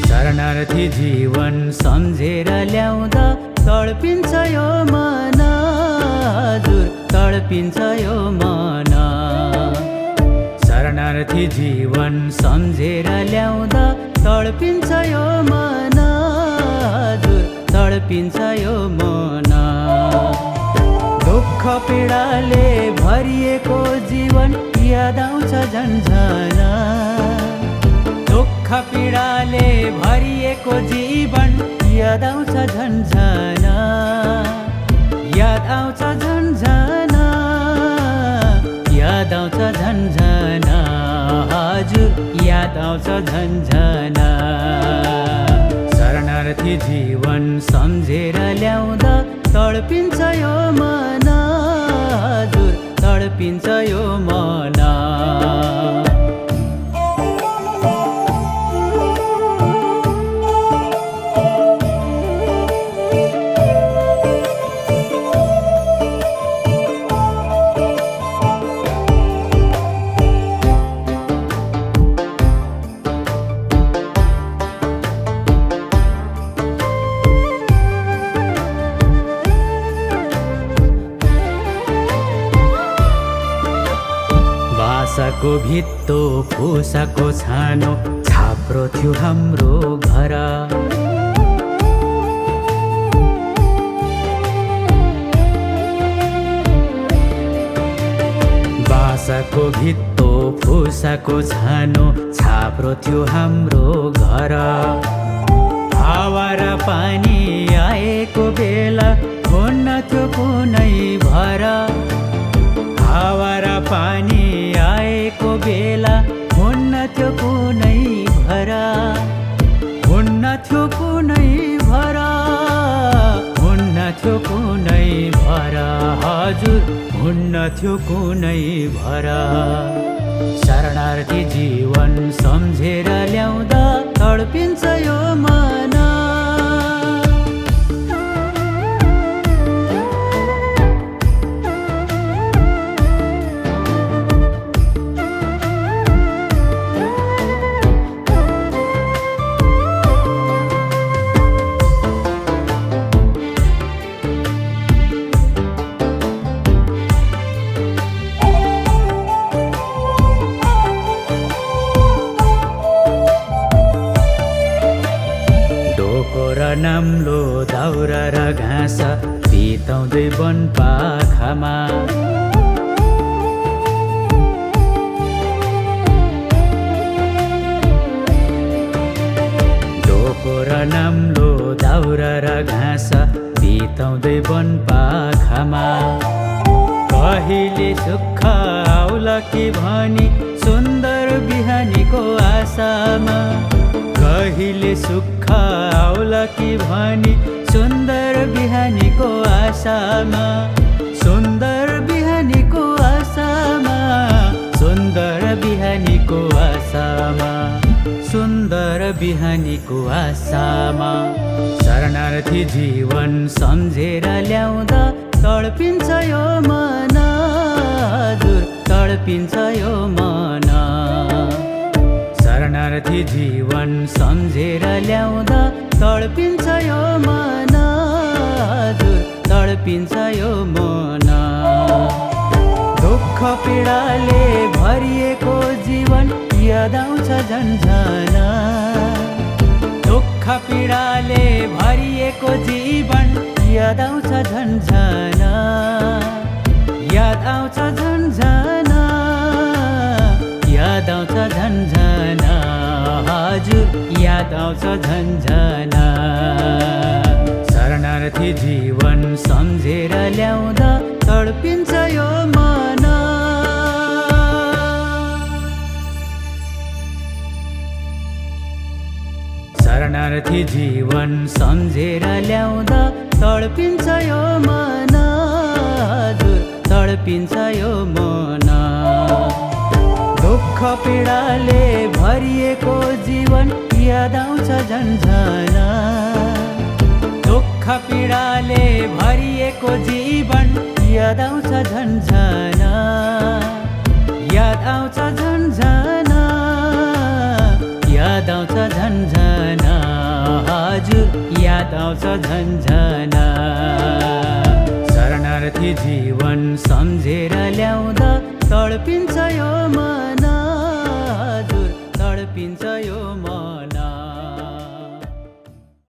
शरणार्थी जीवन सम्झेर ल्याउँदा तडपिन्छ यो मन, हजुर तडपिन्छ यो मन। शरणार्थी जीवन सम्झेर ल्याउँदा तडपिन्छ यो मन, हजुर तडपिन्छ यो मन। दुःख पीडाले भरिएको जीवन याद आउँछ झन्झन, दुःख पीडाले भरिएको जीवन याद आउँछ झन्झन, याद आउँछ झन्झन, याद आउँछ झन्झन, हजुर याद आउँछ झन्झन। शरणार्थी जीवन सम्झेर ल्याउँदा तडपिन्छ यो मन, हजुर तडपिन्छ यो मन। बाँसको भित्तो फुसाको छानो छाप्रो थियो हाम्रो घर, बाँसको भित्तो फुसाको छानो छाप्रो थियो हाम्रो घर। हावा र पानी आएको बेला हुन्न थियो कुनै भर, हावा र पानी आएको बेला हुन्न थियो कुनै भर, हुन्न थियो कुनै भर, हुन्न थियो कुनै भर, हजुर हुन्न थियो कुनै भर। शरणार्थी जीवन सम्झेर ल्याउँदा तडपिन्छ यो मन, नाम्लो दाउरा र घाँस बिताउँदै वन पाखामा, डोको र नाम्लो दाउरा र घाँस बिताउँदै वन पाखामा। कहिले सुख आउला कि भनी सुन्दर बिहानीको आशामा, कहिले सुख आउला कि भनी सुन्दर बिहानीको आशामा, सुन्दर बिहानीको आशामा, सुन्दर बिहानीको आशामा, सुन्दर बिहानीको आशामा। शरणार्थी जीवन सम्झेर ल्याउँदा तडपिन्छ यो मन, हजुर तडपिन्छ यो मन। शरणार्थी जीवन सम्झेर ल्याउँदा तडपिन्छ यो मन, हजुर तडपिन्छ यो मन। दुःख पीडाले भरिएको जीवन याद आउँछ झन्झन, दुःख पीडाले भरिएको जीवन याद आउँछ झन्झन, याद आउँछ झन्झन, याद आउँछ झन्झन, हजुर याद आउँछ झन्झन। शरणार्थी जीवन सम्झेर ल्याउँदा तडपिन्छ यो मन। शरणार्थी जीवन सम्झेर ल्याउँदा तडपिन्छ यो मन, हजुर तडपिन्छ यो मन। दुःख पीडाले भरिएको जीवन याद आउँछ झन्झन, दुःख पीडाले भरिएको जीवन याद आउँछ झन्झन, याद आउँछ झन्झन, याद आउँछ झन्झन। झन्झना। शरणार्थी जीवन सम्झेर ल्याउँदा तडपिन्छ यो मन, हजुर तडपिन्छ यो मन।